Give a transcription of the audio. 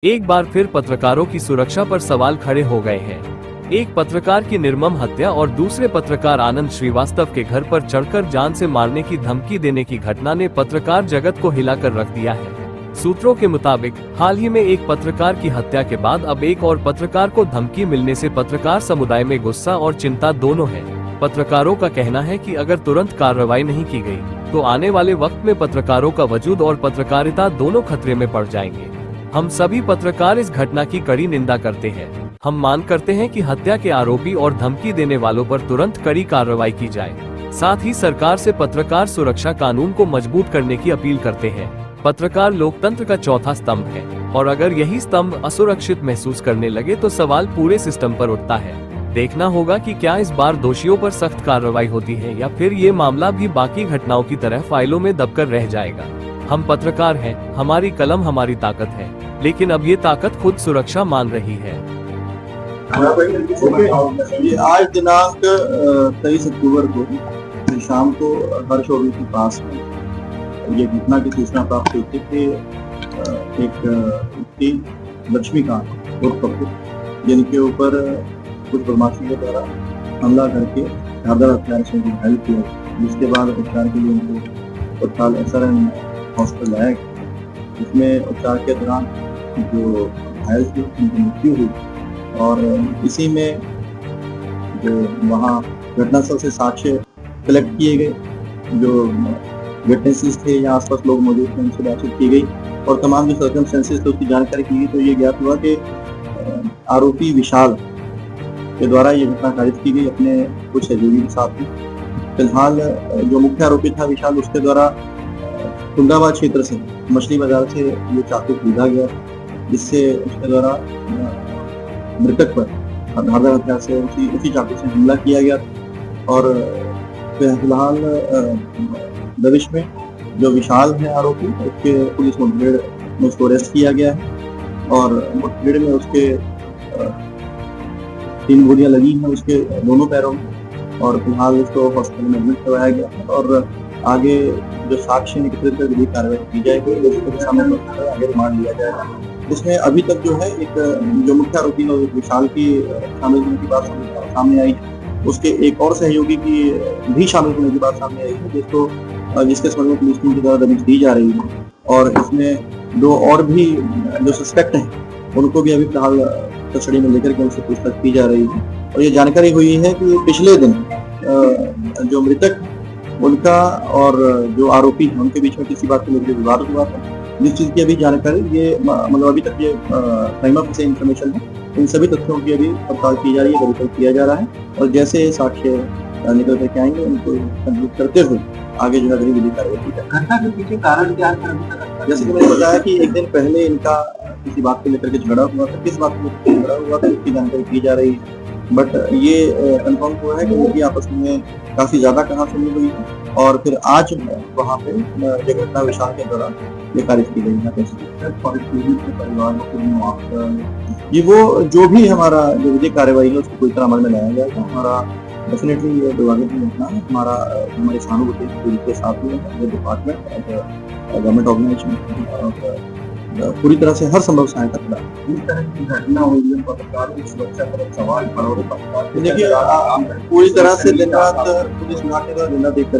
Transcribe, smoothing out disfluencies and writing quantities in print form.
एक बार फिर पत्रकारों की सुरक्षा पर सवाल खड़े हो गए हैं। एक पत्रकार की निर्मम हत्या और दूसरे पत्रकार आनंद श्रीवास्तव के घर पर चढ़कर जान से मारने की धमकी देने की घटना ने पत्रकार जगत को हिलाकर रख दिया है। सूत्रों के मुताबिक हाल ही में एक पत्रकार की हत्या के बाद अब एक और पत्रकार को धमकी मिलने से पत्रकार समुदाय में गुस्सा और चिंता दोनों है। पत्रकारों का कहना है कि अगर तुरंत कार्रवाई नहीं की गई तो आने वाले वक्त में पत्रकारों का वजूद और पत्रकारिता दोनों खतरे में पड़ जाएंगे। हम सभी पत्रकार इस घटना की कड़ी निंदा करते हैं। हम मांग करते हैं कि हत्या के आरोपी और धमकी देने वालों पर तुरंत कड़ी कार्रवाई की जाए। साथ ही सरकार से पत्रकार सुरक्षा कानून को मजबूत करने की अपील करते हैं। पत्रकार लोकतंत्र का चौथा स्तंभ है और अगर यही स्तंभ असुरक्षित महसूस करने लगे तो सवाल पूरे सिस्टम पर उठता है। देखना होगा कि क्या इस बार दोषियों पर सख्त कार्रवाई होती है या फिर ये मामला भी बाकी घटनाओं की तरह फाइलों में दबकर रह जाएगा। हम पत्रकार हैं, हमारी कलम हमारी ताकत है, लेकिन अब ये ताकत खुद सुरक्षा मांग रही है। आज दिनांक 23 अक्टूबर को शाम को हर्षोवी के पास में ये घटना की सूचना प्राप्त हुई थी कि एक व्यक्ति लक्ष्मीकांत उर्फ पप्पू जिनके ऊपर कुछ बदमाशों के द्वारा हमला करके धारदार हथियार से घायल किया, जिसके बाद उपचार के लिए उनको तत्काल SRN हॉस्पिटल लाया गया। इसमें उपचार के दौरान जो घायल थे उनकी मृत्यु हुई और इसी में जो वहाँ घटनास्थल से साक्ष्य कलेक्ट किए गए, जो विटनेसेस थे या आसपास लोग मौजूद थे उनसे बातचीत की गई और तमाम जो सर्कमस्टेंसेस थे उसकी जानकारी की गई। तो ये ज्ञात हुआ कि आरोपी विशाल के द्वारा ये घटना कारित की गई अपने कुछ सहयोगी के साथ में। फिलहाल जो मुख्य आरोपी था विशाल, उसके द्वारा कुंदाबाद क्षेत्र से मछली बाजार से ये चाकू खरीदा गया, जिससे उसके द्वारा मृतक पर धारदार हथियार से उसी चाकू से हमला किया गया और फिलहाल दबिश में जो विशाल है आरोपी, उसके पुलिस मुठभेड़ में उसको अरेस्ट किया गया है और मुठभेड़ में उसके 3 गोलियां लगी हैं उसके दोनों पैरों में और फिलहाल उसको हॉस्पिटल में एडमिट करवाया गया और आगे जो साक्ष्य एकत्रित कर विधिक कार्रवाई की जाएगी, आगे रिमांड लिया जाएगा। इसमें अभी तक जो है एक जो मुख्य आरोपी विशाल की शामिल होने की बात सामने आई है, उसके एक और सहयोगी की भी शामिल होने की बात सामने आई है, जिसके संबंध में पुलिस टीम के द्वारा दबिश दी जा रही है और इसमें 2 और भी जो सस्पेक्ट हैं उनको भी अभी फिलहाल कस्टडी में लेकर के उनसे पूछताछ की जा रही है। और ये जानकारी हुई है कि पिछले दिन जो मृतक उनका और जो आरोपी है उनके बीच में किसी बात को लेकर विवाद हुआ था, जिस चीज की अभी जानकारी ये मतलब अभी तक ये प्राइमा फेसी इंफॉर्मेशन है, इन सभी तथ्यों की अभी पड़ताल की जा रही है, वेरीफाई किया जा रहा है और जैसे साक्ष्य निकल करके आएंगे उनको कंप्लीट करते हुए आगे जो है अगली विधि कार्रवाई की जाएगी। घटना के पीछे कारण क्या है? जैसे कि मैंने बताया कि एक दिन पहले इनका किसी बात को लेकर के झगड़ा हुआ था, किस बात को लेकर झगड़ा हुआ था इसकी जानकारी की जा रही है, बट ये कंफर्म हुआ है कि उनकी आपस में काफी ज्यादा कहासुनी हुई है और फिर आज वहाँ पे ये घटना विशाल के दौरान ये कारित की गई है। ये वो जो भी हमारा जो विधिक कार्रवाई है उसको पूरी तरह अमल में लाया जाएगा। हमारा डेफिनेटली ये दुर्भाग्यपूर्ण घटना है, हमारी सहानुभूति के साथ में ये डिपार्टमेंट गवर्नमेंट ऑर्गेनाइजेशन पूरी तरह से हर संभव सहायता करा। इस तरह की घटना हुई है, पत्रकारों की सुरक्षा पर सवाल खड़ा हो रहा है। देखिए पूरी तरह से दिन रात पुलिस विभाग के द्वारा जिंदा देख